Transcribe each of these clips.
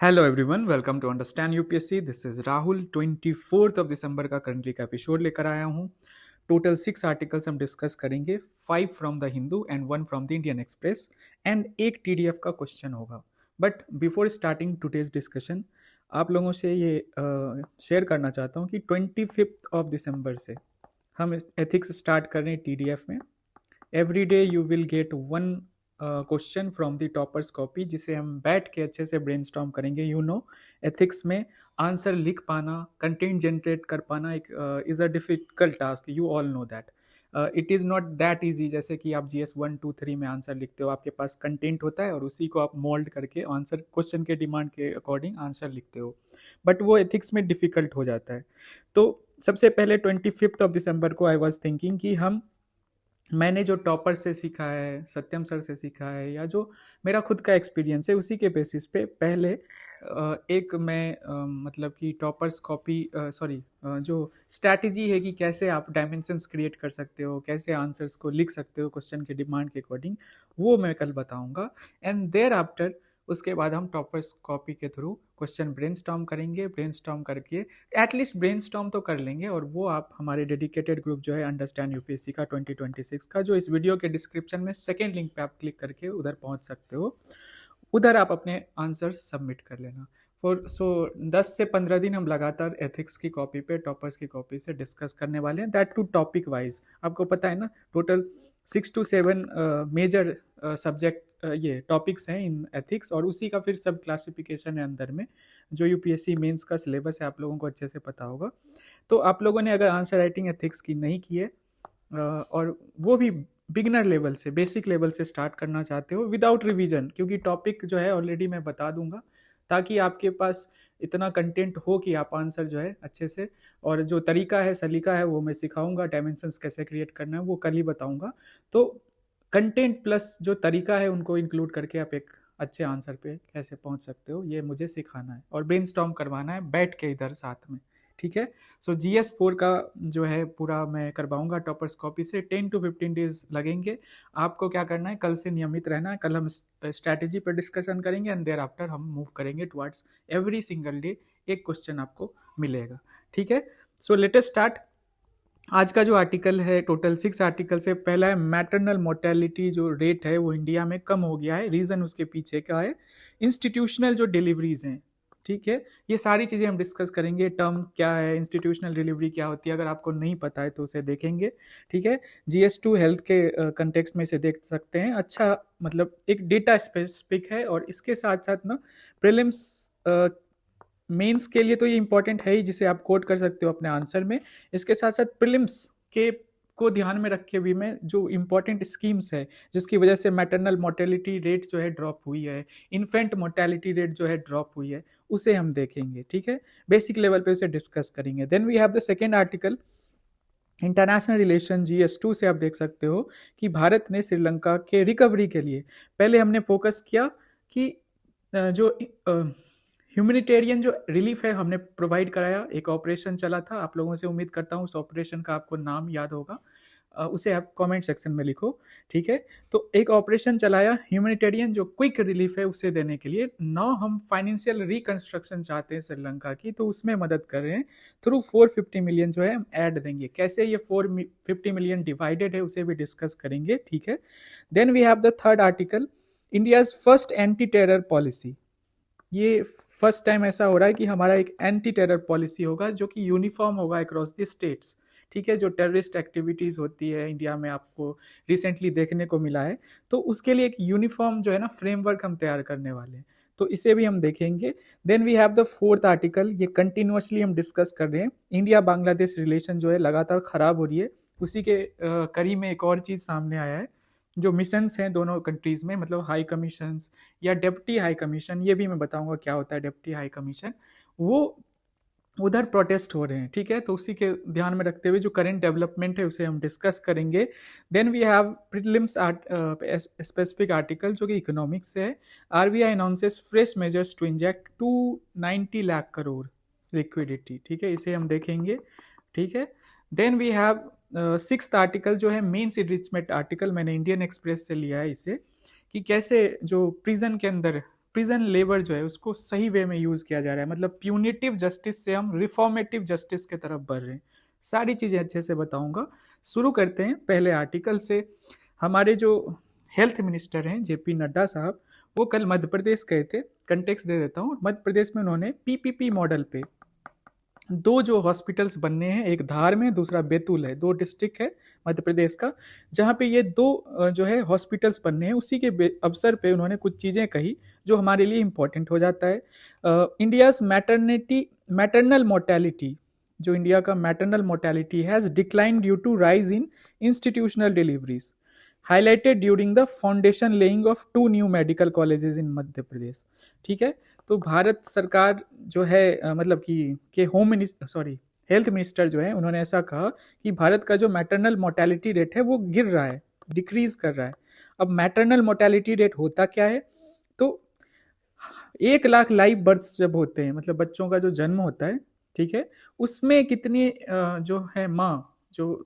Hello everyone, welcome to understand UPSC. This is Rahul. 24 दिसंबर का currently का एपिसोड लेकर आया हूँ। टोटल 6 आर्टिकल्स हम डिस्कस करेंगे, 5 from the Hindu and 1 from the Indian express, and एक टीडीएफ का क्वेश्चन होगा। But before starting today's discussion, आप लोगों से ये शेयर करना चाहता हूँ कि 25 दिसंबर से हम एथिक्स स्टार्ट कर रहे हैं टीडीएफ में। Every day you will get one question from the toppers copy, जिसे हम बैठ के अच्छे से ब्रेनस्टॉर्म करेंगे। एथिक्स में आंसर लिख पाना, कंटेंट जनरेट कर पाना एक is a difficult task. You all know that it is not that easy. जैसे कि आप जीएस 1 2 3 में आंसर लिखते हो, आपके पास कंटेंट होता है और उसी को आप मोल्ड करके आंसर, क्वेश्चन के डिमांड के अकॉर्डिंग आंसर लिखते हो, बट वो एथिक्स में डिफिकल्ट हो जाता है। तो सबसे पहले 25 दिसंबर को आई वॉज थिंकिंग कि मैंने जो टॉपर से सीखा है, सत्यम सर से सीखा है, या जो मेरा खुद का एक्सपीरियंस है, उसी के बेसिस पे पहले एक मैं मतलब कि टॉपर्स कॉपी सॉरी जो स्ट्रैटेजी है कि कैसे आप डायमेंशंस क्रिएट कर सकते हो, कैसे आंसर्स को लिख सकते हो क्वेश्चन के डिमांड के अकॉर्डिंग, वो मैं कल बताऊंगा। एंड देयर आफ्टर उसके बाद हम टॉपर्स कॉपी के थ्रू क्वेश्चन ब्रेनस्टॉर्म करेंगे। ब्रेनस्टॉर्म करके एटलीस्ट ब्रेनस्टॉर्म तो कर लेंगे, और वो आप हमारे डेडिकेटेड ग्रुप जो है अंडरस्टैंड यूपीएससी का 2026 का, जो इस वीडियो के डिस्क्रिप्शन में सेकेंड लिंक पे आप क्लिक करके उधर पहुंच सकते हो। उधर आप अपने आंसर सबमिट कर लेना। फॉर 10 से 15 दिन हम लगातार एथिक्स की कॉपी पे, टॉपर्स की कॉपी से डिस्कस करने वाले हैं, दैट टू टॉपिक वाइज। आपको पता है ना, टोटल 6 to 7 मेजर सब्जेक्ट ये टॉपिक्स हैं इन एथिक्स, और उसी का फिर सब क्लासिफिकेशन है अंदर में। जो यूपीएससी मेंस का सिलेबस है, आप लोगों को अच्छे से पता होगा। तो आप लोगों ने अगर आंसर राइटिंग एथिक्स की नहीं की है, और वो भी बिगिनर लेवल से, बेसिक लेवल से स्टार्ट करना चाहते हो विदाउट रिवीजन, क्योंकि टॉपिक जो है ऑलरेडी मैं बता दूंगा, ताकि आपके पास इतना कंटेंट हो कि आप आंसर जो है अच्छे से, और जो तरीका है, सलीका है, वो मैं सिखाऊंगा। डायमेंशंस कैसे क्रिएट करना है वो कल ही बताऊंगा। तो कंटेंट प्लस जो तरीका है, उनको इंक्लूड करके आप एक अच्छे आंसर पे कैसे पहुंच सकते हो, ये मुझे सिखाना है और ब्रेनस्टॉर्म करवाना है बैठ के इधर साथ में। ठीक है। सो GS 4 का जो है पूरा मैं करवाऊंगा टॉपर्स कॉपी से। 10 to 15 डेज लगेंगे। आपको क्या करना है, कल से नियमित रहना है। कल हम स्ट्रैटेजी पर डिस्कशन करेंगे, एंड देयर आफ्टर हम मूव करेंगे टुवर्ड्स एवरी सिंगल डे एक क्वेश्चन आपको मिलेगा। ठीक है। सो लेटेस्ट स्टार्ट। आज का जो आर्टिकल है, टोटल 6 आर्टिकल से, पहला है मैटरनल मोर्टेलिटी जो रेट है वो इंडिया में कम हो गया है। रीज़न उसके पीछे का है इंस्टीट्यूशनल जो डिलीवरीज हैं। ठीक है। ये सारी चीज़ें हम डिस्कस करेंगे। टर्म क्या है, इंस्टीट्यूशनल डिलीवरी क्या होती है, अगर आपको नहीं पता है तो उसे देखेंगे। ठीक है। GS 2 हेल्थ के कंटेक्स्ट में इसे देख सकते हैं। अच्छा, मतलब एक डेटा स्पेसिफिक है, और इसके साथ साथ ना प्रीलिम्स मेंस के लिए तो ये इंपॉर्टेंट है ही, जिसे आप कोट कर सकते हो अपने आंसर में। इसके साथ साथ प्रीलिम्स के को ध्यान में रखे भी मैं जो इंपॉर्टेंट स्कीम्स है, जिसकी वजह से मैटरनल मोर्टेलिटी रेट जो है ड्रॉप हुई है, इन्फेंट मोर्टेलिटी रेट जो है ड्रॉप हुई है, उसे हम देखेंगे। ठीक है। बेसिक लेवल पे उसे डिस्कस करेंगे। Then we have the second article, international relation. GS 2 से आप देख सकते हो कि भारत ने श्रीलंका के रिकवरी के लिए पहले हमने फोकस किया कि जो ह्यूमैनिटेरियन जो रिलीफ है हमने प्रोवाइड कराया। एक ऑपरेशन चला था, आप लोगों से उम्मीद करता हूँ उस ऑपरेशन का आपको नाम याद होगा। उसे आप कमेंट सेक्शन में लिखो। ठीक है। तो एक ऑपरेशन चलाया ह्यूमैनिटेरियन, जो क्विक रिलीफ है उसे देने के लिए। नाउ हम फाइनेंशियल रिकंस्ट्रक्शन चाहते हैं श्रीलंका की, तो उसमें मदद कर रहे हैं थ्रू 450 मिलियन जो है हम ऐड देंगे। कैसे ये 450 मिलियन डिवाइडेड है उसे भी डिस्कस करेंगे। ठीक है। Then we have the third article, India's first anti terror policy. ये फर्स्ट टाइम ऐसा हो रहा है कि हमारा एक एंटी टेरर पॉलिसी होगा, जो कि यूनिफॉर्म होगा अक्रॉस द स्टेट्स। ठीक है। जो टेररिस्ट एक्टिविटीज़ होती है इंडिया में, आपको रिसेंटली देखने को मिला है, तो उसके लिए एक यूनिफॉर्म जो है ना फ्रेमवर्क हम तैयार करने वाले हैं, तो इसे भी हम देखेंगे। Then we have the fourth article, ये कंटिन्यूसली हम डिस्कस कर रहे हैं। इंडिया बांग्लादेश रिलेशन जो है लगातार खराब हो रही है, उसी के कड़ी में एक और चीज़ सामने आया है। जो मिशंस हैं दोनों कंट्रीज़ में, मतलब हाई कमीशंस या डेप्टी हाई कमीशन, ये भी मैं बताऊंगा क्या होता है डेप्टी हाई कमीशन, वो उधर प्रोटेस्ट हो रहे हैं। ठीक है। तो उसी के ध्यान में रखते हुए जो करंट डेवलपमेंट है उसे हम डिस्कस करेंगे। Then we have prelims specific article जो कि इकोनॉमिक्स से है। RBI announces fresh measures to inject 290 lakh crore liquidity. ठीक है। इसे हम देखेंगे। ठीक है। Then we have 6th article जो है मेंस इनरिचमेंट आर्टिकल, मैंने इंडियन एक्सप्रेस से लिया है इसे, कि कैसे जो प्रिजन के अंदर प्रिजन लेबर जो है उसको सही वे में यूज किया जा रहा है, मतलब प्यूनिटिव जस्टिस से हम रिफॉर्मेटिव जस्टिस की तरफ बढ़ रहे हैं। सारी चीजें अच्छे से बताऊंगा। शुरू करते हैं पहले आर्टिकल से। हमारे जो हेल्थ मिनिस्टर हैं जेपी नड्डा साहब, वो कल मध्य प्रदेश गए थे। कंटेक्स्ट दे देता हूँ, मध्य प्रदेश में उन्होंने पीपीपी मॉडल पे दो जो हॉस्पिटल्स बनने हैं, एक धार में दूसरा बैतूल है, दो डिस्ट्रिक्ट है मध्य प्रदेश का, जहाँ पे ये दो जो है हॉस्पिटल्स बनने हैं, उसी के अवसर पे उन्होंने कुछ चीज़ें कही जो हमारे लिए इम्पोर्टेंट हो जाता है। इंडियाज मैटरनल मोर्टेलिटी, जो इंडिया का maternal mortality has decline due to rise in institutional deliveries highlighted during the foundation laying of 2 new medical colleges in Madhya Pradesh. ठीक है, तो भारत सरकार जो है मतलब कि home minister sorry health minister जो है उन्होंने ऐसा कहा कि भारत का जो मैटरनल मोर्टेलिटी रेट है वो गिर रहा है, डिक्रीज कर रहा है। अब मैटरनल मोर्टेलिटी रेट होता क्या है, तो 1 लाख लाइव बर्थ्स जब होते हैं, मतलब बच्चों का जो जन्म होता है, ठीक है, उसमें कितनी जो है माँ जो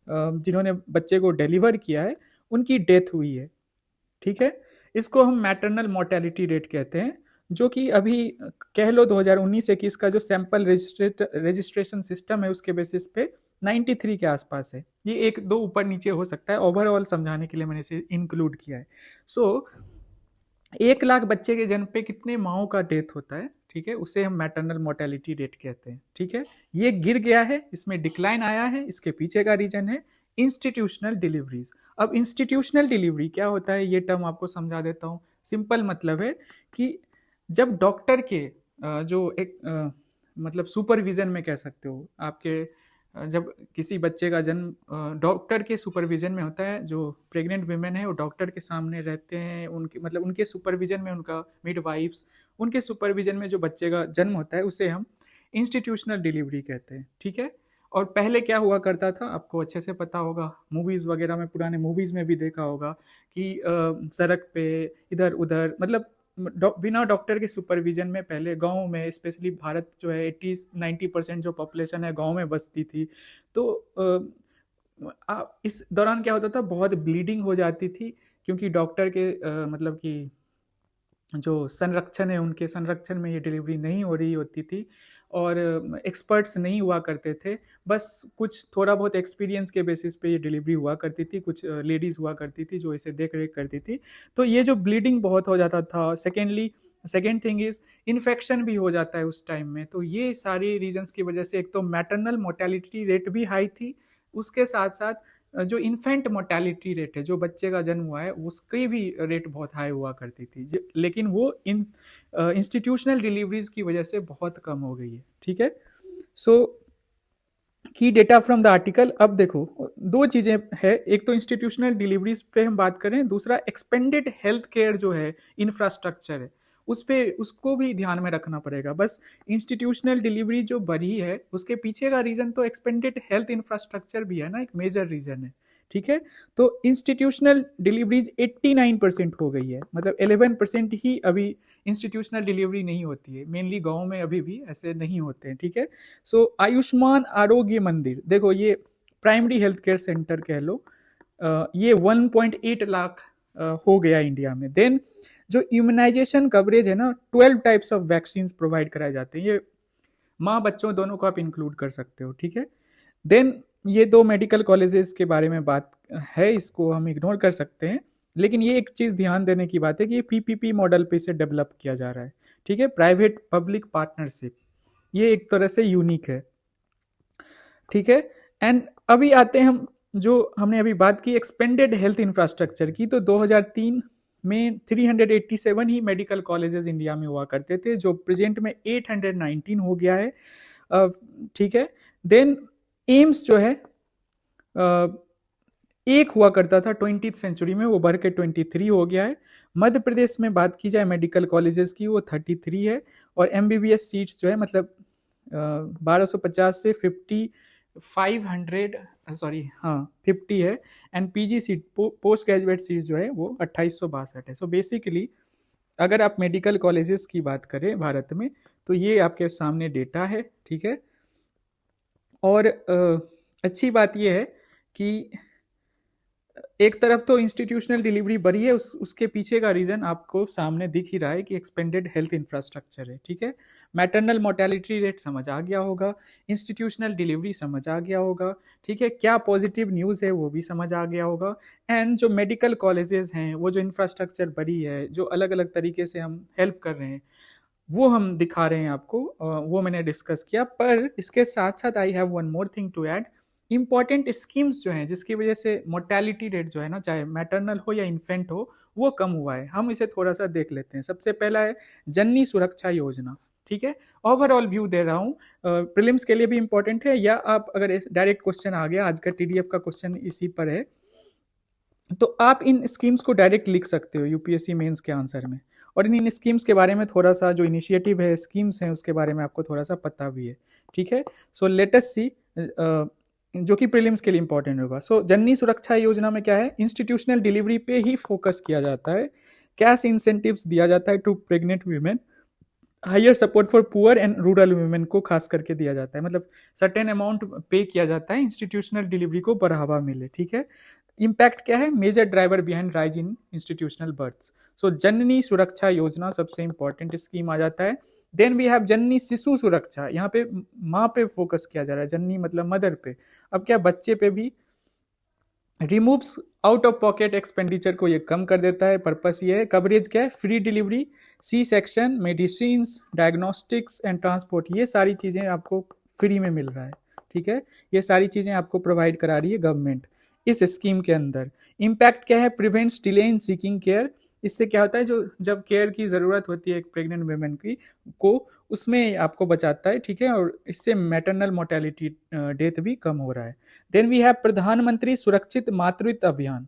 जिन्होंने बच्चे को डिलीवर किया है उनकी डेथ हुई है। ठीक है, इसको हम मैटरनल मोर्टेलिटी रेट कहते हैं, जो कि अभी कह लो 2019-21 का जो सैंपल रजिस्ट्रेशन सिस्टम है उसके बेसिस पे 93 के आसपास है। ये एक दो ऊपर नीचे हो सकता है, ओवरऑल समझाने के लिए मैंने इसे इंक्लूड किया है। सो 1 लाख बच्चे के जन्म पे कितने माओं का डेथ होता है, ठीक है, उसे हम मैटरनल मोर्टेलिटी रेट कहते हैं। ठीक है, ये गिर गया है, इसमें डिक्लाइन आया है, इसके पीछे का रीजन है इंस्टीट्यूशनल डिलीवरीज। अब इंस्टीट्यूशनल डिलीवरी क्या होता है, ये टर्म आपको समझा देता हूँ। सिंपल मतलब है कि जब डॉक्टर के जो एक मतलब सुपरविजन में कह सकते हो, आपके जब किसी बच्चे का जन्म डॉक्टर के सुपरविजन में होता है, जो प्रेग्नेंट वीमेन है वो डॉक्टर के सामने रहते हैं, उनके मतलब उनके सुपरविजन में, उनका मिडवाइफ्स उनके सुपरविजन में जो बच्चे का जन्म होता है उसे हम इंस्टीट्यूशनल डिलीवरी कहते हैं। ठीक है, और पहले क्या हुआ करता था आपको अच्छे से पता होगा, मूवीज़ वगैरह में, पुराने मूवीज़ में भी देखा होगा कि सड़क पे इधर उधर मतलब बिना डॉक्टर के सुपरविजन में पहले गाँव में, स्पेशली भारत जो है 80-90% जो पॉपुलेशन है गाँव में बसती थी, तो इस दौरान क्या होता था, बहुत ब्लीडिंग हो जाती थी, क्योंकि डॉक्टर के मतलब कि जो संरक्षण है उनके संरक्षण में ये डिलीवरी नहीं हो रही होती थी, और एक्सपर्ट्स नहीं हुआ करते थे, बस कुछ थोड़ा बहुत एक्सपीरियंस के बेसिस पे ये डिलीवरी हुआ करती थी, कुछ लेडीज़ हुआ करती थी जो इसे देख रेख करती थी। तो ये जो ब्लीडिंग बहुत हो जाता था, सेकेंड थिंग इज़ इन्फेक्शन भी हो जाता है उस टाइम में। तो ये सारी रीजंस की वजह से एक तो मैटरनल मोर्टेलिटी रेट भी हाई थी, उसके साथ साथ जो इन्फेंट मोर्टेलिटी रेट है, जो बच्चे का जन्म हुआ है उसकी भी रेट बहुत हाई हुआ करती थी, लेकिन वो इंस्टीट्यूशनल डिलीवरीज की वजह से बहुत कम हो गई है। ठीक है, सो की डेटा फ्रॉम द आर्टिकल। अब देखो दो चीज़ें है, एक तो इंस्टीट्यूशनल डिलीवरीज पे हम बात करें, दूसरा एक्सपेंडेड हेल्थ केयर जो है इंफ्रास्ट्रक्चर है उस पे, उसको भी ध्यान में रखना पड़ेगा। बस इंस्टीट्यूशनल डिलीवरी जो बढ़ी है उसके पीछे का रीज़न तो एक्सपेंडेड हेल्थ इंफ्रास्ट्रक्चर भी है ना, एक मेजर रीज़न है। ठीक है, तो इंस्टीट्यूशनल डिलीवरीज 89% हो गई है, मतलब 11% ही अभी इंस्टीट्यूशनल डिलीवरी नहीं होती है, मेनली गाँव में अभी भी ऐसे नहीं होते हैं। ठीक है, सो आयुष्मान आरोग्य मंदिर, देखो ये प्राइमरी हेल्थ केयर सेंटर कह लो, ये 1.8 लाख हो गया इंडिया में। देन जो इम्यूनाइजेशन कवरेज है ना, 12 टाइप्स ऑफ वैक्सीन प्रोवाइड कराए जाते हैं, ये माँ बच्चों दोनों को आप इंक्लूड कर सकते हो। ठीक है, देन ये दो मेडिकल कॉलेजेस के बारे में बात है, इसको हम इग्नोर कर सकते हैं, लेकिन ये एक चीज़ ध्यान देने की बात है कि ये पीपीपी मॉडल पे इसे डेवलप किया जा रहा है। ठीक है, प्राइवेट पब्लिक पार्टनरशिप, ये एक तरह से यूनिक है। ठीक है, एंड अभी आते हैं हम, जो हमने अभी बात की एक्सपेंडेड हेल्थ इंफ्रास्ट्रक्चर की, तो 2003 में 387 ही मेडिकल कॉलेजेस इंडिया में हुआ करते थे, जो प्रेजेंट में 819 हो गया है। ठीक है, देन एम्स जो है एक हुआ करता था 20th सेंचुरी में, वो बढ़ के 23 हो गया है। मध्य प्रदेश में बात की जाए मेडिकल कॉलेजेस की, वो 33 है, और एमबीबीएस सीट्स जो है मतलब 1250 से 50 है, and PG seat post graduate seat जो है वो 2862 है। सो बेसिकली अगर आप मेडिकल कॉलेजेस की बात करें भारत में, तो ये आपके सामने डेटा है। ठीक है, और अच्छी बात यह है कि एक तरफ तो इंस्टीट्यूशनल डिलीवरी बढ़ी है, उसके पीछे का रीजन आपको सामने दिख ही रहा है कि एक्सपेंडेड हेल्थ इंफ्रास्ट्रक्चर है, ठीक है। मैटरनल मोर्टेलिटी रेट समझ आ गया होगा, इंस्टीट्यूशनल डिलीवरी समझ आ गया होगा, ठीक है, क्या पॉजिटिव न्यूज़ है वो भी समझ आ गया होगा। एंड जो मेडिकल कॉलेजेस हैं, वो जो इंफ्रास्ट्रक्चर बढ़ी है, जो अलग अलग तरीके से हम हेल्प कर रहे हैं, वो हम दिखा रहे हैं आपको, वो मैंने डिस्कस किया। पर इसके साथ साथ I have one more thing to add. Important schemes जो हैं जिसकी वजह से मोर्टेलिटी रेट जो है ना, चाहे मैटरनल हो या इन्फेंट हो, वो कम हुआ है, हम इसे थोड़ा सा देख लेते हैं। सबसे पहला है जननी सुरक्षा योजना, ठीक है। ओवरऑल व्यू दे रहा हूँ, प्रीलिम्स के लिए भी इंपॉर्टेंट है, या आप अगर डायरेक्ट क्वेश्चन आ गया, आज का टीडीएफ का क्वेश्चन इसी पर है, तो आप इन स्कीम्स को डायरेक्ट लिख सकते हो यूपीएससी मेंस के आंसर में। और इन स्कीम्स के बारे में थोड़ा सा, जो इनिशिएटिव है, स्कीम्स हैं, उसके बारे में आपको थोड़ा सा पता भी है, ठीक है। सो लेट अस सी, जो कि प्रीलिम्स के लिए इंपॉर्टेंट होगा। सो जननी सुरक्षा योजना में क्या है, इंस्टीट्यूशनल डिलीवरी पे ही फोकस किया जाता है, कैश इंसेंटिव्स दिया जाता है to pregnant women, higher support for poor and rural women को खास करके दिया जाता है, मतलब सर्टेन अमाउंट पे किया जाता है, इंस्टीट्यूशनल डिलीवरी को बढ़ावा मिले, ठीक है। इम्पैक्ट क्या है, major driver behind rise in institutional births. So Janani Suraksha Yojana सबसे इंपॉर्टेंट स्कीम आ जाता है। देन वी हैव जननी शिशु सुरक्षा, यहाँ पे माँ पे फोकस किया जा रहा है, जननी मतलब मदर पे। अब क्या, बच्चे पे भी removes out of pocket expenditure को ये कम कर देता है। पर्पस ये है, कवरेज क्या है, free delivery, C section, medicine, diagnostics and transport, ये सारी चीज़ें आपको फ्री में मिल रहा है, ठीक है। ये सारी चीज़ें आपको प्रोवाइड करा रही है गवर्नमेंट इस स्कीम के अंदर। इम्पैक्ट क्या है, prevents delay in seeking care. इससे क्या होता है, जो जब केयर की ज़रूरत होती है एक प्रेग्नेंट वुमेन की को, उसमें आपको बचाता है, ठीक है। और इससे मैटरनल मोर्टेलिटी डेथ भी कम हो रहा है। देन वी हैव प्रधानमंत्री सुरक्षित मातृत्व अभियान,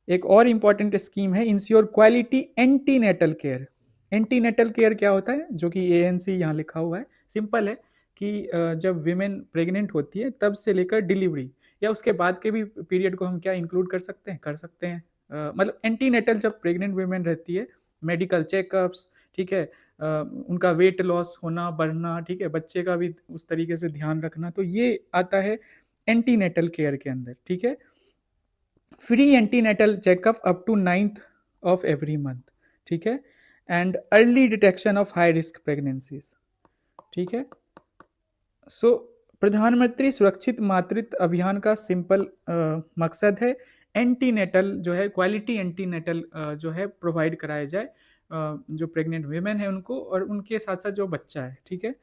एक और इंपॉर्टेंट स्कीम है, ensure quality antenatal care. Antenatal care क्या होता है, जो कि एएनसी यहाँ लिखा हुआ है, सिंपल है कि जब विमेन प्रेग्नेंट होती है तब से लेकर डिलीवरी या उसके बाद के भी पीरियड को हम क्या इंक्लूड कर सकते हैं, मतलब एंटीनेटल जब प्रेग्नेंट वुमेन रहती है, मेडिकल चेकअप्स, ठीक है, उनका वेट लॉस होना बढ़ना, ठीक है, बच्चे का भी उस तरीके से ध्यान रखना, तो ये आता है एंटीनेटल केयर के अंदर, ठीक है। Free antenatal checkup up to 9th of every month, ठीक है। And early detection of high risk pregnancies, ठीक है। सो प्रधानमंत्री सुरक्षित मातृत्व अभियान का सिंपल मकसद है एंटीनेटल जो है, क्वालिटी एंटीनेटल जो है प्रोवाइड कराया जाए जो प्रेग्नेंट वीमेन है उनको, और उनके साथ साथ जो बच्चा है, ठीक है।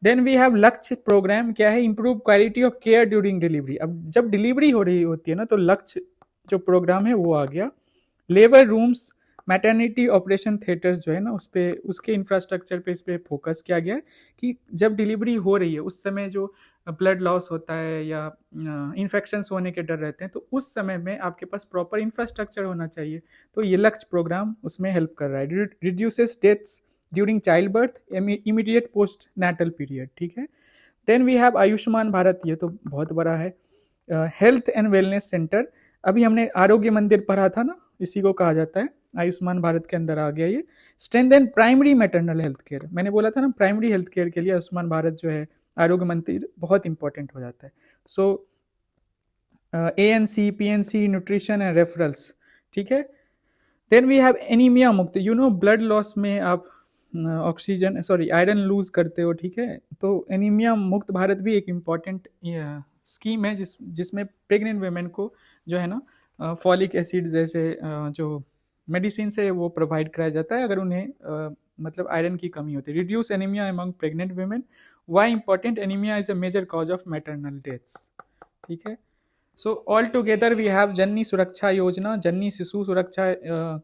देन वी हैव लक्ष्य प्रोग्राम, क्या है, improve quality of care during delivery. अब जब डिलीवरी हो रही होती है ना, तो लक्ष्य जो प्रोग्राम है वो आ गया। Labour rooms, maternity operation theatres जो है ना, उस पे, उसके इंफ्रास्ट्रक्चर पे इस पे फोकस किया गया है कि जब डिलीवरी हो रही है उस समय जो ब्लड लॉस होता है या इन्फेक्शंस होने के डर रहते हैं, तो उस समय में आपके पास प्रॉपर इंफ्रास्ट्रक्चर होना चाहिए। तो ये लक्ष्य प्रोग्राम उसमें हेल्प कर रहा है। Reduces deaths during child birth, immediate post natal period, ठीक है। Then we have Ayushman Bharat, ये तो बहुत बड़ा है। हेल्थ एंड वेलनेस सेंटर, अभी हमने आरोग्य मंदिर पढ़ा था ना, इसी को कहा जाता है, आयुष्मान भारत के अंदर आ गया ये। Strengthen primary maternal health care, मैंने बोला था ना, प्राइमरी हेल्थ केयर के लिए आयुष्मान भारत जो है, आरोग्य मंदिर बहुत इंपॉर्टेंट हो जाता है। So ANC, PNC, nutrition and referrals, ठीक है। Then we have anaemia Mukt, you know blood loss में आप ऑक्सीजन आयरन लूज करते हो, ठीक है। तो एनीमिया मुक्त भारत भी एक इम्पॉर्टेंट स्कीम है जिसमें प्रेग्नेंट वेमेन को जो है ना फॉलिक एसिड जैसे जो मेडिसिन से वो प्रोवाइड कराया जाता है अगर उन्हें मतलब आयरन की कमी होती है। Reduce anaemia among pregnant women, why important, anaemia is a major cause of maternal deaths, ठीक है। So all together we have Janani Suraksha Yojana, जननी शिशु सुरक्षा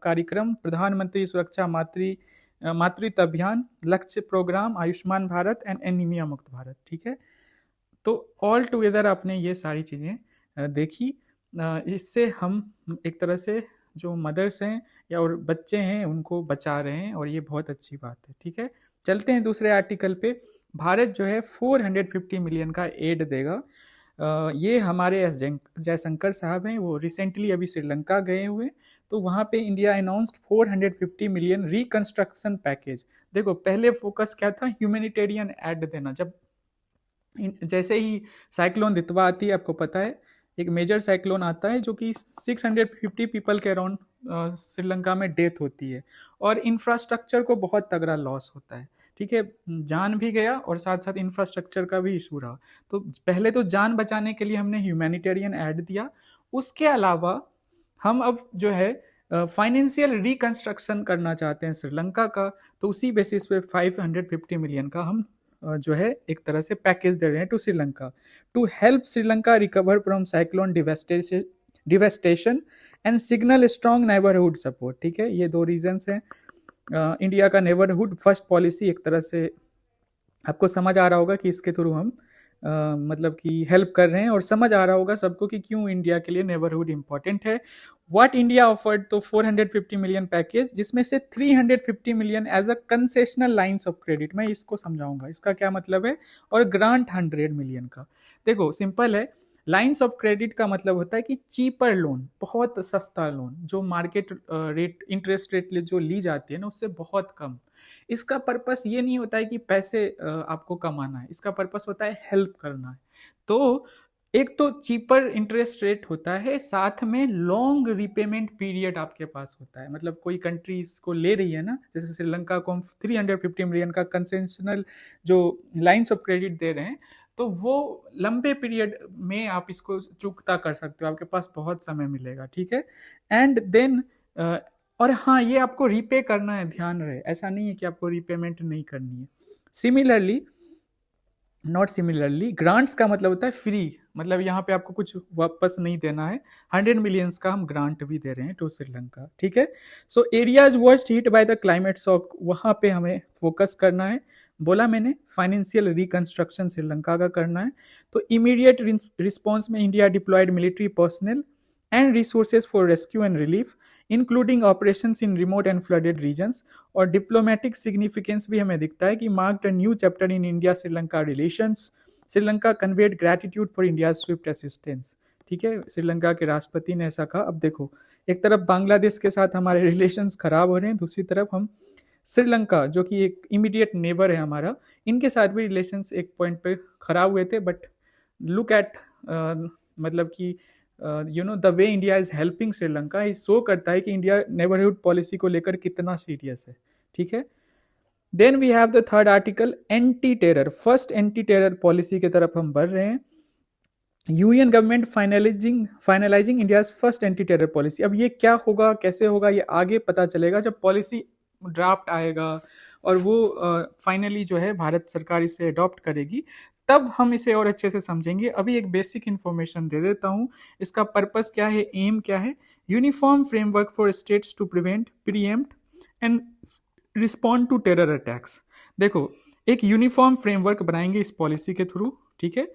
कार्यक्रम, प्रधानमंत्री सुरक्षा Matritva Abhiyan, Lakshya program, Ayushman Bharat and anaemia Mukt Bharat, ठीक है। तो ऑल टुगेदर आपने ये सारी चीज़ें देखी, इससे हम एक तरह से जो मदर्स हैं या और बच्चे हैं उनको बचा रहे हैं, और ये बहुत अच्छी बात है, ठीक है। चलते हैं दूसरे आर्टिकल पे। भारत जो है 450 मिलियन का एड देगा। ये हमारे एस जयशंकर साहब हैं, वो रिसेंटली अभी श्रीलंका गए हुए, तो वहाँ पे India announced 450 million reconstruction package. देखो पहले फोकस क्या था, ह्यूमैनिटेरियन एड देना। जब जैसे ही साइक्लोन दितवा आती है, आपको पता है एक मेजर साइक्लोन आता है जो कि 650 पीपल के अराउंड श्रीलंका में डेथ होती है, और इंफ्रास्ट्रक्चर को बहुत तगड़ा लॉस होता है। ठीक है, जान भी गया और साथ साथ इंफ्रास्ट्रक्चर का भी इशू रहा। तो पहले तो जान बचाने के लिए हमने ह्यूमैनिटेरियन ऐड दिया, उसके अलावा हम अब जो है फाइनेंशियल रिकंस्ट्रक्शन करना चाहते हैं श्रीलंका का, तो उसी बेसिस पे 550 मिलियन का हम जो है एक तरह से पैकेज दे रहे हैं to Sri Lanka, to help Sri Lanka recover from cyclone devastation and signal strong neighbourhood support. ठीक है, ये दो रीजंस हैं। इंडिया का नेबरहुड फर्स्ट पॉलिसी एक तरह से आपको समझ आ रहा होगा कि इसके थ्रू हम मतलब कि हेल्प कर रहे हैं, और समझ आ रहा होगा सबको कि क्यों इंडिया के लिए नेबरहुड इंपॉर्टेंट है। व्हाट इंडिया ऑफर्ड, तो 450 मिलियन पैकेज, जिसमें से 350 million as a concessional lines of credit, मैं इसको समझाऊंगा इसका क्या मतलब है, और ग्रांट 100 मिलियन का। देखो सिंपल है, लाइंस ऑफ क्रेडिट का मतलब होता है कि चीपर लोन, बहुत सस्ता लोन, जो मार्केट रेट इंटरेस्ट रेट जो ली जाती है ना उससे बहुत कम। इसका पर्पस ये नहीं होता है कि पैसे आपको कमाना है, इसका पर्पस होता है हेल्प करना है। तो एक तो चीपर इंटरेस्ट रेट होता है, साथ में लॉन्ग रिपेमेंट पीरियड आपके पास होता है। मतलब कोई कंट्री इसको ले रही है ना, जैसे श्रीलंका को हम 350 मिलियन का कंसेशनल जो लाइंस ऑफ क्रेडिट दे रहे हैं, तो वो लंबे पीरियड में आप इसको चुकता कर सकते हो, आपके पास बहुत समय मिलेगा। ठीक है, एंड देन और हाँ, ये आपको रीपे करना है, ध्यान रहे, ऐसा नहीं है कि आपको रीपेमेंट नहीं करनी है। सिमिलरली, नॉट सिमिलरली, ग्रांट्स का मतलब होता है फ्री, मतलब यहाँ पे आपको कुछ वापस नहीं देना है। 100 मिलियंस का हम ग्रांट भी दे रहे हैं टू श्रीलंका। ठीक है, so areas worst hit by the climate shock, वहाँ पे हमें फोकस करना है। बोला मैंने फाइनेंशियल रिकंस्ट्रक्शन श्रीलंका का करना है, तो इमीडिएट रिस्पॉन्स में India deployed military personnel and resources for rescue and relief, including operations in remote and flooded regions. और डिप्लोमेटिक सिग्निफिकेंस भी हमें दिखता है कि marked a new chapter in India Sri Lanka relations, Sri Lanka conveyed gratitude for India swift assistance. ठीक है, श्रीलंका के राष्ट्रपति ने ऐसा कहा। अब देखो, एक तरफ बांग्लादेश के साथ हमारे रिलेशंस खराब हो रहे हैं, दूसरी तरफ हम श्रीलंका जो कि एक इमीडिएट नेबर है हमारा, इनके साथ भी रिलेशंस एक पॉइंट पे खराब हुए थे। बट लुक एट मतलब कि the way India is helping Sri Lanka, इस शो करता है कि इंडिया नेबरहुड पॉलिसी को लेकर कितना सीरियस है। ठीक है, then we have the third article, anti terror. First anti terror policy की तरफ हम बढ़ रहे हैं। UN government finalising India first anti terror policy. अब ये क्या होगा, कैसे होगा, ये आगे पता चलेगा जब पॉलिसी ड्राफ्ट आएगा और वो फाइनली जो है भारत सरकार इसे अडॉप्ट करेगी, तब हम इसे और अच्छे से समझेंगे। अभी एक बेसिक इंफॉर्मेशन दे देता हूँ, इसका पर्पस क्या है, एम क्या है। Uniform framework for states to prevent, preempt and respond to terror attacks. देखो, एक यूनिफॉर्म फ्रेमवर्क बनाएंगे इस पॉलिसी के थ्रू। ठीक है,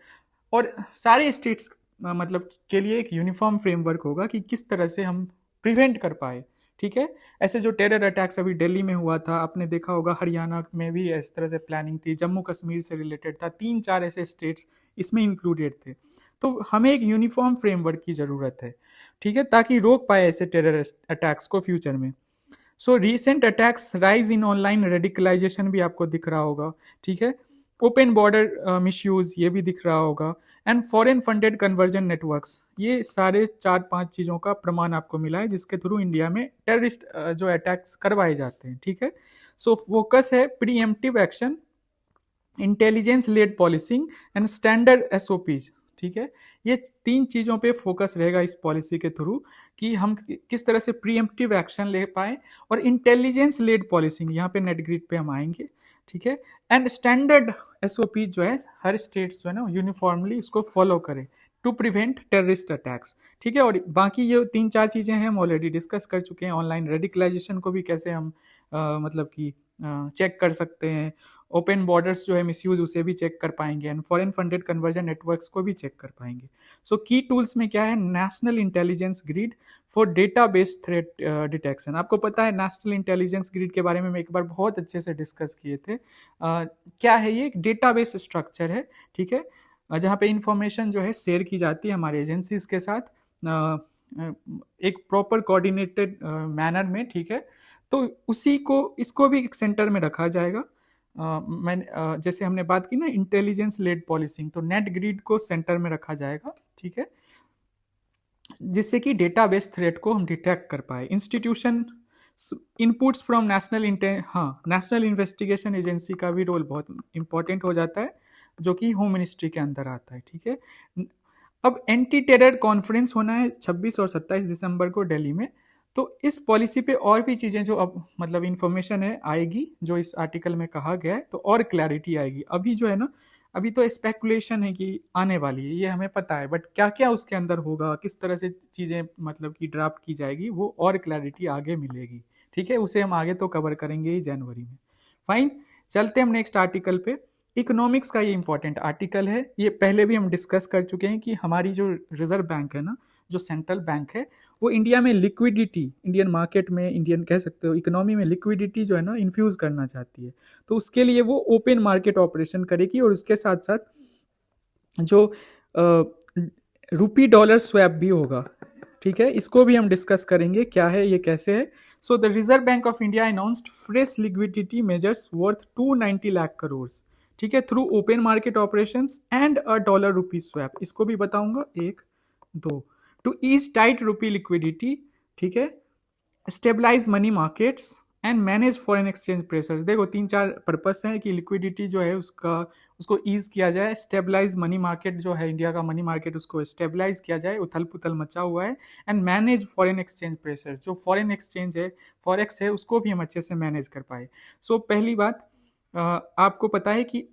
और सारे स्टेट्स मतलब के लिए एक यूनिफॉर्म फ्रेमवर्क होगा कि किस तरह से हम प्रिवेंट कर पाए। ठीक है, ऐसे जो टेरर अटैक्स अभी दिल्ली में हुआ था, आपने देखा होगा हरियाणा में भी इस तरह से प्लानिंग थी, जम्मू कश्मीर से रिलेटेड था, 3-4 ऐसे स्टेट्स इसमें इंक्लूडेड थे। तो हमें एक यूनिफॉर्म फ्रेमवर्क की ज़रूरत है। ठीक है, ताकि रोक पाए ऐसे टेरर अटैक्स को फ्यूचर में। So recent attacks, rise in online radicalisation भी आपको दिख रहा होगा। ठीक है, ओपन बॉर्डर मिसयूज ये भी दिख रहा होगा, and foreign funded conversion networks, ये सारे 4-5 चीज़ों का प्रमाण आपको मिला है जिसके थ्रू इंडिया में टेररिस्ट जो अटैक्स करवाए जाते हैं। ठीक है, सो फोकस है preemptive action, intelligence led policing and standard SOPs. ठीक है, ये 3 चीज़ों पे फोकस रहेगा इस पॉलिसी के थ्रू कि हम किस तरह से प्रीएम्प्टिव एक्शन ले पाए, और इंटेलिजेंस लेड पॉलिसिंग, यहाँ पे नेट ग्रिड पे हम आएंगे। ठीक है, एंड स्टैंडर्ड एसओपी जो है हर स्टेट्स जो है ना यूनिफॉर्मली इसको फॉलो करें टू प्रिवेंट टेररिस्ट अटैक्स। ठीक है, और बाकी ये 3-4 चीज़ें हैं हम ऑलरेडी डिस्कस कर चुके हैं। ऑनलाइन रेडिकलाइजेशन को भी कैसे हम मतलब कि चेक कर सकते हैं, ओपन बॉर्डर्स जो है मिसयूज उसे भी चेक कर पाएंगे, and foreign funded conversion networks को भी चेक कर पाएंगे। सो की टूल्स में क्या है, national intelligence grid for data based threat detection. आपको पता है नेशनल इंटेलिजेंस ग्रिड के बारे में एक बार बहुत अच्छे से डिस्कस किए थे। क्या है ये, एक डेटा बेस्ड स्ट्रक्चर है। ठीक है, जहाँ पे इंफॉर्मेशन जो है शेयर की जाती है हमारे एजेंसीज के साथ एक प्रॉपर कोऑर्डिनेटेड मैनर में। ठीक है, तो उसी को इसको भी एक सेंटर में रखा जाएगा। जैसे हमने बात की ना इंटेलिजेंस लेड पॉलिसिंग, तो नेट ग्रिड को सेंटर में रखा जाएगा। ठीक है, जिससे कि डेटाबेस थ्रेट को हम डिटेक्ट कर पाए। Institution inputs from national investigation agency का भी रोल बहुत इंपॉर्टेंट हो जाता है, जो कि होम मिनिस्ट्री के अंदर आता है। ठीक है, अब एंटी टेरर कॉन्फ्रेंस होना है 26 और 27 दिसंबर को दिल्ली में। तो इस पॉलिसी पे और भी चीज़ें जो अब मतलब इंफॉर्मेशन है आएगी, जो इस आर्टिकल में कहा गया है, तो और क्लैरिटी आएगी। अभी जो है ना, अभी तो स्पेकुलेशन है कि आने वाली है, ये हमें पता है, बट क्या क्या उसके अंदर होगा, किस तरह से चीज़ें मतलब कि ड्राफ्ट की जाएगी, वो और क्लैरिटी आगे मिलेगी। ठीक है, उसे हम आगे तो कवर करेंगे ही जनवरी में। फाइन, चलते हम नेक्स्ट आर्टिकल पे। इकोनॉमिक्स का ये इंपॉर्टेंट आर्टिकल है, ये पहले भी हम डिस्कस कर चुके हैं कि हमारी जो रिजर्व बैंक है ना, जो सेंट्रल बैंक है, वो इंडिया में लिक्विडिटी, इंडियन मार्केट में, इंडियन कह सकते हो इकोनॉमी में लिक्विडिटी जो है ना इन्फ्यूज करना चाहती है। तो उसके लिए वो ओपन मार्केट ऑपरेशन करेगी, और उसके साथ साथ जो रुपी डॉलर स्वैप भी होगा। ठीक है, इसको भी हम डिस्कस करेंगे क्या है ये, कैसे है। So the Reserve Bank of India announced fresh liquidity measures worth 290 lakh crore, ठीक है, through open market operations and a dollar rupee swap. इसको भी बताऊंगा, एक दो, to ease tight rupee liquidity, ठीक है, stabilise money markets and manage foreign exchange pressures. देखो तीन चार पर्पस हैं कि लिक्विडिटी जो है उसको ईज किया जाए, स्टेबलाइज मनी मार्केट जो है इंडिया का मनी मार्केट, उसको स्टेबलाइज किया जाए, उथल पुथल मचा हुआ है, and manage foreign exchange pressure, जो फॉरेन एक्सचेंज है, फॉरेक्स है, उसको भी हम अच्छे से मैनेज कर पाए। सो पहली बात, आपको पता है कि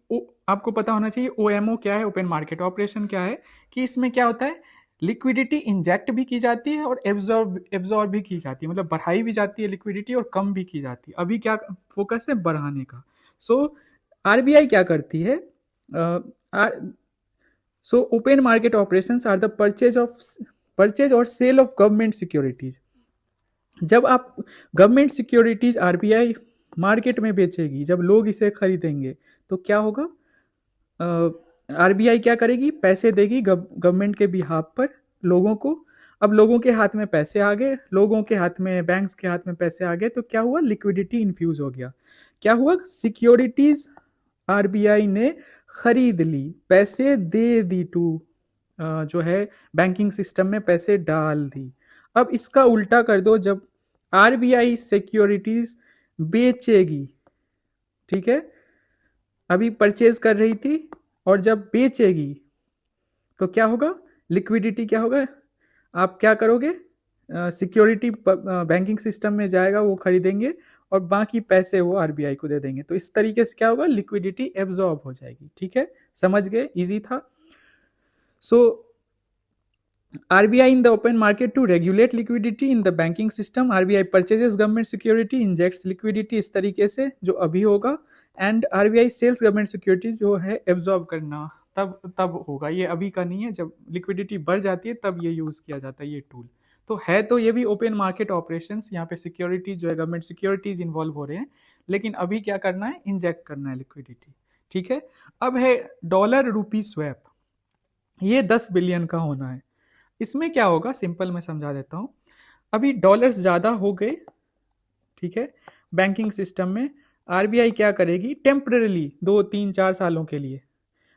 आपको पता होना चाहिए ओएमओ क्या है, ओपन मार्केट ऑपरेशन क्या है, कि इसमें क्या होता है, लिक्विडिटी इंजेक्ट भी की जाती है और एब्जॉर्ब भी की जाती है, मतलब बढ़ाई भी जाती है लिक्विडिटी और कम भी की जाती है। अभी क्या फोकस है, बढ़ाने का। सो आरबीआई क्या करती है, so open market operations are the purchase और सेल ऑफ गवर्नमेंट सिक्योरिटीज। जब आप गवर्नमेंट सिक्योरिटीज आरबीआई मार्केट में बेचेगी, जब लोग इसे खरीदेंगे, तो क्या होगा, आरबीआई क्या करेगी, पैसे देगी गवर्नमेंट के बिहाफ पर लोगों को। अब लोगों के हाथ में पैसे आ गए, लोगों के हाथ में, बैंक्स के हाथ में पैसे आ गए, तो क्या हुआ, लिक्विडिटी इन्फ्यूज हो गया। क्या हुआ, सिक्योरिटीज आरबीआई ने खरीद ली, पैसे दे दी टू जो है बैंकिंग सिस्टम में पैसे डाल दी। अब इसका उल्टा कर दो, जब आरबीआई सिक्योरिटीज बेचेगी, ठीक है, अभी परचेज कर रही थी और जब बेचेगी तो क्या होगा, लिक्विडिटी क्या होगा, आप क्या करोगे, सिक्योरिटी बैंकिंग सिस्टम में जाएगा, वो खरीदेंगे और बाकी पैसे वो आरबीआई को दे देंगे। तो इस तरीके से क्या होगा, लिक्विडिटी एब्जॉर्ब हो जाएगी। ठीक है, समझ गए, इजी था। सो RBI in the open market to regulate liquidity in the banking system. RBI purchases government security, injects liquidity इस तरीके से जो अभी होगा, and RBI sells government security जो है एब्जॉर्ब करना, तब होगा, ये अभी का नहीं है। जब लिक्विडिटी बढ़ जाती है तब ये यूज किया जाता है ये टूल। तो है तो ये भी ओपन मार्केट ऑपरेशंस, यहाँ पे सिक्योरिटी जो है गवर्नमेंट सिक्योरिटीज इन्वॉल्व हो रहे हैं, लेकिन अभी क्या करना है, इंजेक्ट करना है लिक्विडिटी। ठीक है, अब है डॉलर रूपी स्वैप, ये 10 बिलियन का होना है। इसमें क्या होगा, सिंपल मैं समझा देता हूं। अभी डॉलर्स ज्यादा हो गए, ठीक है, बैंकिंग सिस्टम में, आरबीआई क्या करेगी, टेम्पररी 2 3 4 सालों के लिए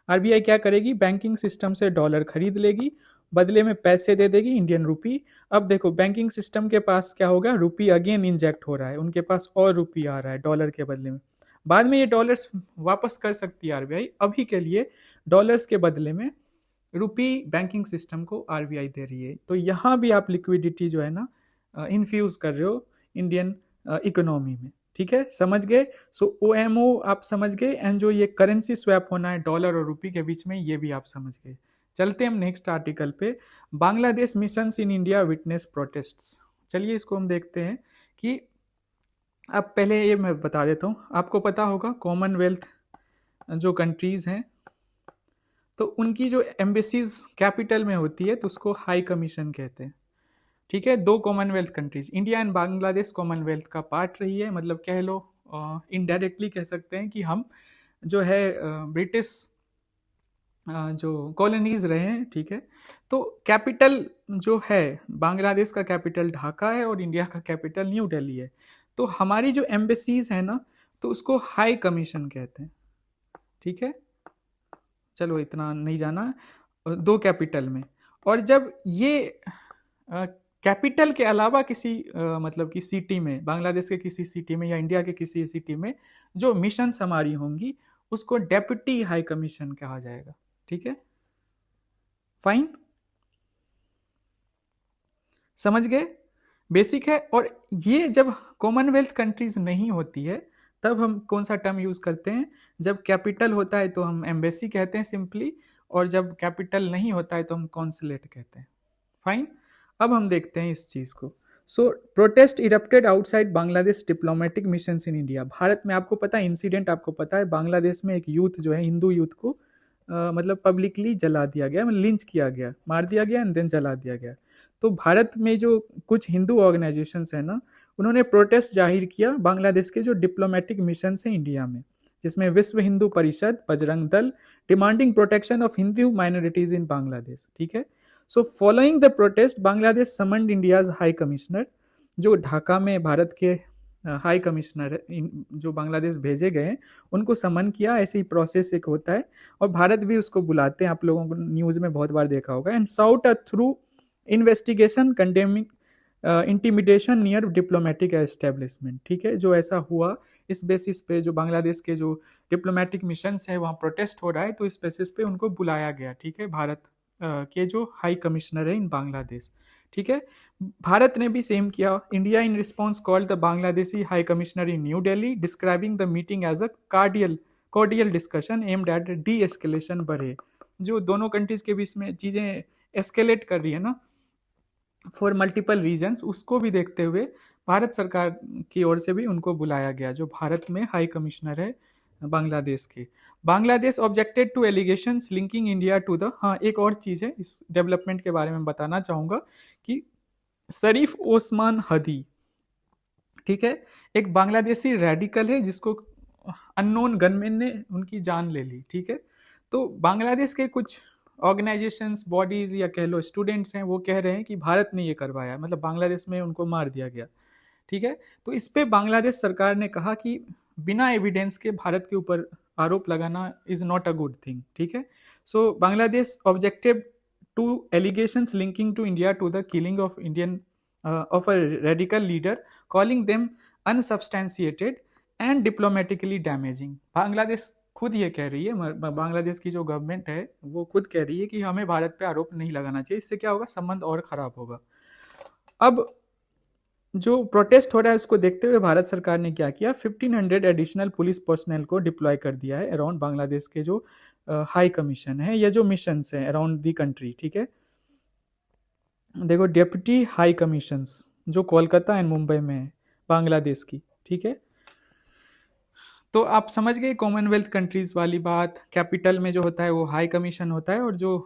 आरबीआई क्या करेगी, बैंकिंग सिस्टम से डॉलर खरीद लेगी, बदले में पैसे दे देगी इंडियन रुपी। अब देखो बैंकिंग सिस्टम के पास क्या होगा, रुपी अगेन इंजेक्ट हो रहा है, उनके पास और रुपी आ रहा है डॉलर के बदले में। बाद में ये डॉलर्स वापस कर सकती है आरबीआई, अभी के लिए डॉलर्स के बदले में रुपी बैंकिंग सिस्टम को आरबीआई दे रही है। तो यहाँ भी आप लिक्विडिटी जो है ना इन्फ्यूज कर रहे हो इंडियन इकोनॉमी में। ठीक है, समझ गए। सो ओएमओ आप समझ गए, एंड जो ये करेंसी स्वैप होना है डॉलर और रुपी के बीच में, ये भी आप समझ गए। चलते हम नेक्स्ट आर्टिकल पे। Bangladesh missions in India witness protests. चलिए इसको हम देखते हैं कि अब पहले ये मैं बता देता हूँ, आपको पता होगा कॉमनवेल्थ जो कंट्रीज हैं, तो उनकी जो एम्बेसीज कैपिटल में होती है तो उसको हाई कमीशन कहते हैं। ठीक है, 2 Commonwealth countries, India and Bangladesh Commonwealth का पार्ट रही है, मतलब कह लो इनडायरेक्टली कह सकते हैं कि हम जो है ब्रिटिश जो कॉलोनीज रहे हैं। ठीक है, तो कैपिटल जो है बांग्लादेश का कैपिटल ढाका है और इंडिया का कैपिटल न्यू दिल्ली है। तो हमारी जो एम्बेसीज है ना, तो उसको हाई कमीशन कहते हैं। ठीक है, चलो इतना नहीं जाना, 2 कैपिटल में। और जब ये कैपिटल के अलावा किसी मतलब कि सिटी में, बांग्लादेश के किसी सिटी में या इंडिया के किसी सिटी में जो मिशन हमारी होंगी उसको डेप्यूटी हाई कमीशन कहा जाएगा। ठीक है, फाइन, समझ गए, बेसिक है। और ये जब कॉमनवेल्थ कंट्रीज नहीं होती है तब हम कौन सा टर्म यूज करते हैं? जब कैपिटल होता है तो हम एम्बेसी कहते हैं सिंपली, और जब कैपिटल नहीं होता है तो हम कॉन्सुलेट कहते हैं। फाइन, अब हम देखते हैं इस चीज को। So protest erupted outside Bangladesh diplomatic mission in India. Bharat में आपको पता है इंसिडेंट, आपको पता है बांग्लादेश में एक यूथ जो है, हिंदू यूथ को मतलब पब्लिकली जला दिया गया, मतलब लिंच किया गया, मार दिया गया एंड देन जला दिया गया। तो भारत में जो कुछ हिंदू ऑर्गेनाइजेशंस है ना, उन्होंने प्रोटेस्ट जाहिर किया बांग्लादेश के जो डिप्लोमेटिक मिशन है इंडिया में, जिसमें विश्व Hindu Parishad, Bajrang Dal, demanding protection of Hindu minorities इन बांग्लादेश। ठीक है, so following the protest Bangladesh summoned India's high commissioner, जो ढाका में भारत के हाई कमिश्नर जो बांग्लादेश भेजे गए उनको समन किया। ऐसे ही प्रोसेस एक होता है और भारत भी उसको बुलाते हैं, आप लोगों को न्यूज में बहुत बार देखा होगा। And sought a thorough investigation condemning intimidation near diplomatic establishment. ठीक है, जो ऐसा हुआ इस बेसिस पे जो बांग्लादेश के जो डिप्लोमेटिक मिशन है वहाँ प्रोटेस्ट हो रहा है, तो इस बेसिस पे उनको बुलाया गया। ठीक है, भारत के जो हाई कमिश्नर है इन बांग्लादेश। ठीक है, भारत ने भी सेम किया। India in response called the Bangladeshi high commissioner in New Delhi describing the meeting as a cordial discussion aimed at de escalation बढ़े। जो दोनों कंट्रीज के बीच में चीजें एस्केलेट कर रही है ना फॉर मल्टीपल रीजन्स, उसको भी देखते हुए भारत सरकार की ओर से भी उनको बुलाया गया, जो भारत में हाई कमिश्नर है बांग्लादेश के। Bangladesh objected to allegations linking India to the, हाँ एक और चीज है इस डेवलपमेंट के बारे में बताना चाहूंगा कि शरीफ ओस्मान हदी, ठीक है, एक बांग्लादेशी रेडिकल है जिसको अननोन गनमैन ने उनकी जान ले ली। ठीक है, तो बांग्लादेश के कुछ ऑर्गेनाइजेशंस, बॉडीज या कह लो स्टूडेंट्स हैं, वो कह रहे हैं कि भारत ने ये करवाया, मतलब बांग्लादेश में उनको मार दिया गया। ठीक है, तो इस पे बांग्लादेश सरकार ने कहा कि बिना एविडेंस के भारत के ऊपर आरोप लगाना is not a good thing. ठीक है, so Bangladesh objected to allegations linking to India to the killing of Indian of a radical leader, calling them unsubstantiated and diplomatically damaging. Bangladesh खुद ये कह रही है, बांग्लादेश की जो गवर्नमेंट है वो खुद कह रही है कि हमें भारत पे आरोप नहीं लगाना चाहिए, इससे क्या होगा, संबंध और खराब होगा। अब जो प्रोटेस्ट हो रहा है उसको देखते हुए भारत सरकार ने क्या किया, 1500 एडिशनल पुलिस पर्सनल को डिप्लॉय कर दिया है अराउंड बांग्लादेश के जो हाई कमीशन है या जो मिशन है अराउंड दी कंट्री। ठीक है, देखो डेप्यूटी हाई कमीशंस जो कोलकाता एंड मुंबई में है बांग्लादेश की। ठीक है, तो आप समझ गए कॉमनवेल्थ कंट्रीज वाली बात। कैपिटल में जो होता है वो हाई कमीशन होता है, और जो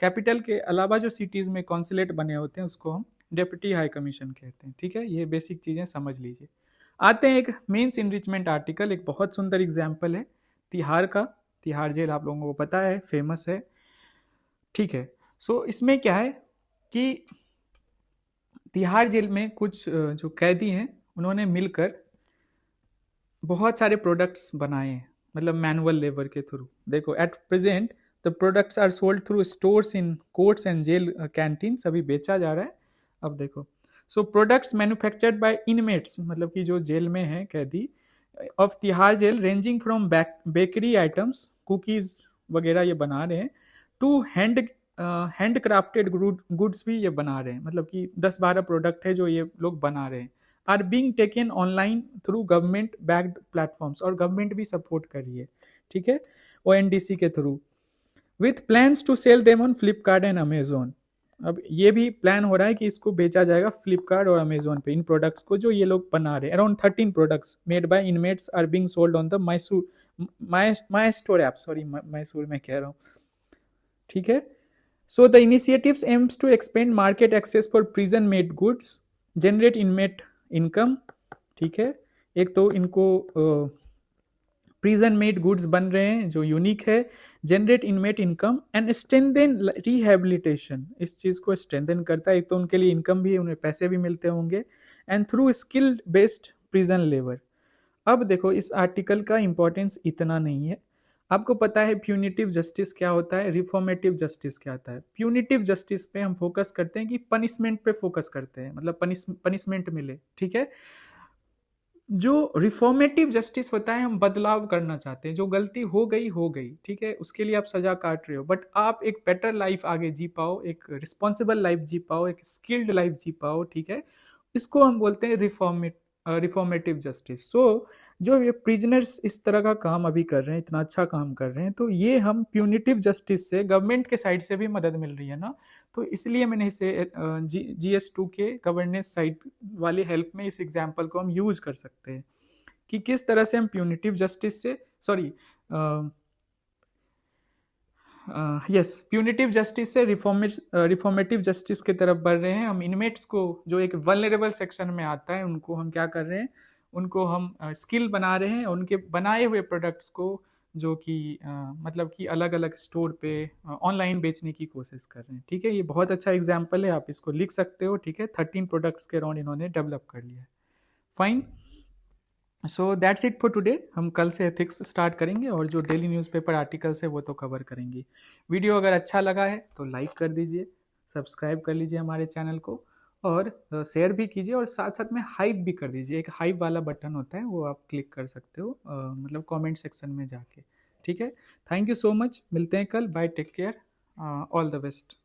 कैपिटल के अलावा जो सिटीज में कॉन्सुलेट बने होते हैं उसको हम डेप्यूटी हाई कमीशन कहते हैं। ठीक है, ये बेसिक चीजें समझ लीजिए। आते हैं एक मेंस इनरिचमेंट आर्टिकल, एक बहुत सुंदर एग्जाम्पल है तिहाड़ का। तिहाड़ जेल आप लोगों को पता है, फेमस है। ठीक है, सो इसमें क्या है कि तिहाड़ जेल में कुछ जो कैदी हैं उन्होंने मिलकर बहुत सारे प्रोडक्ट्स बनाए हैं, मतलब मैनुअल लेबर के थ्रू। देखो at present the products are sold through stores in courts and jail canteen, अभी बेचा जा रहा है। अब देखो, so products manufactured by inmates, मतलब कि जो जेल में है कैदी of Tihar jail, ranging from bakery items, cookies वगैरह ये बना रहे हैं, टू हैंड क्राफ्टेड गुड्स भी ये बना रहे हैं, मतलब कि 10-12 प्रोडक्ट है जो ये लोग बना रहे हैं। Are being taken online through government backed platforms, और गवर्नमेंट भी सपोर्ट कर रही है। ठीक है, ONDC के through, with plans to sell them on Flipkart and Amazon. अब ये भी प्लान हो रहा है कि इसको बेचा जाएगा फ्लिपकार्ट और अमेजोन पे, इन प्रोडक्ट्स को जो ये लोग बना रहे हैं। Around 13 products made by inmates are being sold on the my store app, sorry Mysore में कह रहा हूँ। ठीक है, so the initiatives aims to expand market access for prison made goods, generate inmate income. ठीक है, एक तो इनको प्रिजन मेड गुड्स बन रहे हैं जो यूनिक है, generate inmate income and strengthen rehabilitation, इस चीज को स्ट्रेंथन करता है। एक तो उनके लिए इनकम भी है, उन्हें पैसे भी मिलते होंगे, and through skill based prison labour. अब देखो इस आर्टिकल का इंपॉर्टेंस इतना नहीं है, आपको पता है प्यूनिटिव जस्टिस क्या होता है, रिफॉर्मेटिव जस्टिस क्या होता है? प्यूनिटिव जस्टिस पे हम फोकस करते हैं कि पनिशमेंट पे फोकस करते हैं, मतलब पनिशमेंट मिले, ठीक है। जो रिफॉर्मेटिव जस्टिस होता है, हम बदलाव करना चाहते हैं, जो गलती हो गई, ठीक है, उसके लिए आप सजा काट रहे हो, बट आप एक बेटर लाइफ आगे जी पाओ, एक रिस्पॉन्सिबल लाइफ जी पाओ, एक स्किल्ड लाइफ जी पाओ, ठीक है, इसको हम बोलते हैं रिफॉर्मेटिव जस्टिस। सो जो ये प्रिजनर्स इस तरह का काम अभी कर रहे हैं, इतना अच्छा काम कर रहे हैं, तो ये हम प्यूनिटिव जस्टिस से, गवर्नमेंट के साइड से भी मदद मिल रही है ना, तो इसलिए मैंने इसे GS2 के गवर्नेंस साइड वाली हेल्प में इस एग्जाम्पल को हम यूज कर सकते हैं कि किस तरह से हम प्यूनिटिव जस्टिस से, सॉरी, यस, प्यूनिटिव जस्टिस से रिफॉर्मेटिव जस्टिस की तरफ बढ़ रहे हैं। हम इनमेट्स को, जो एक वल्नरेबल सेक्शन में आता है, उनको हम क्या कर रहे हैं, उनको हम स्किल बना रहे हैं, उनके बनाए हुए प्रोडक्ट्स को, जो कि मतलब कि अलग अलग स्टोर पे ऑनलाइन बेचने की कोशिश कर रहे हैं, ठीक है। ये बहुत अच्छा एग्जाम्पल है, आप इसको लिख सकते हो, ठीक है। 13 प्रोडक्ट्स के अराउंड इन्होंने डेवलप कर लिया है। Fine, so that's it for today. हम कल से एथिक्स स्टार्ट करेंगे और जो डेली न्यूज़पेपर आर्टिकल्स है वो तो कवर करेंगे। वीडियो अगर अच्छा लगा है तो लाइक कर दीजिए, सब्सक्राइब कर लीजिए हमारे चैनल को, और शेयर भी कीजिए, और साथ साथ में हाइप भी कर दीजिए। एक हाइप वाला बटन होता है, वो आप क्लिक कर सकते हो, मतलब कमेंट सेक्शन में जाके, ठीक है। थैंक यू सो मच, मिलते हैं कल, bye, take care, all the best.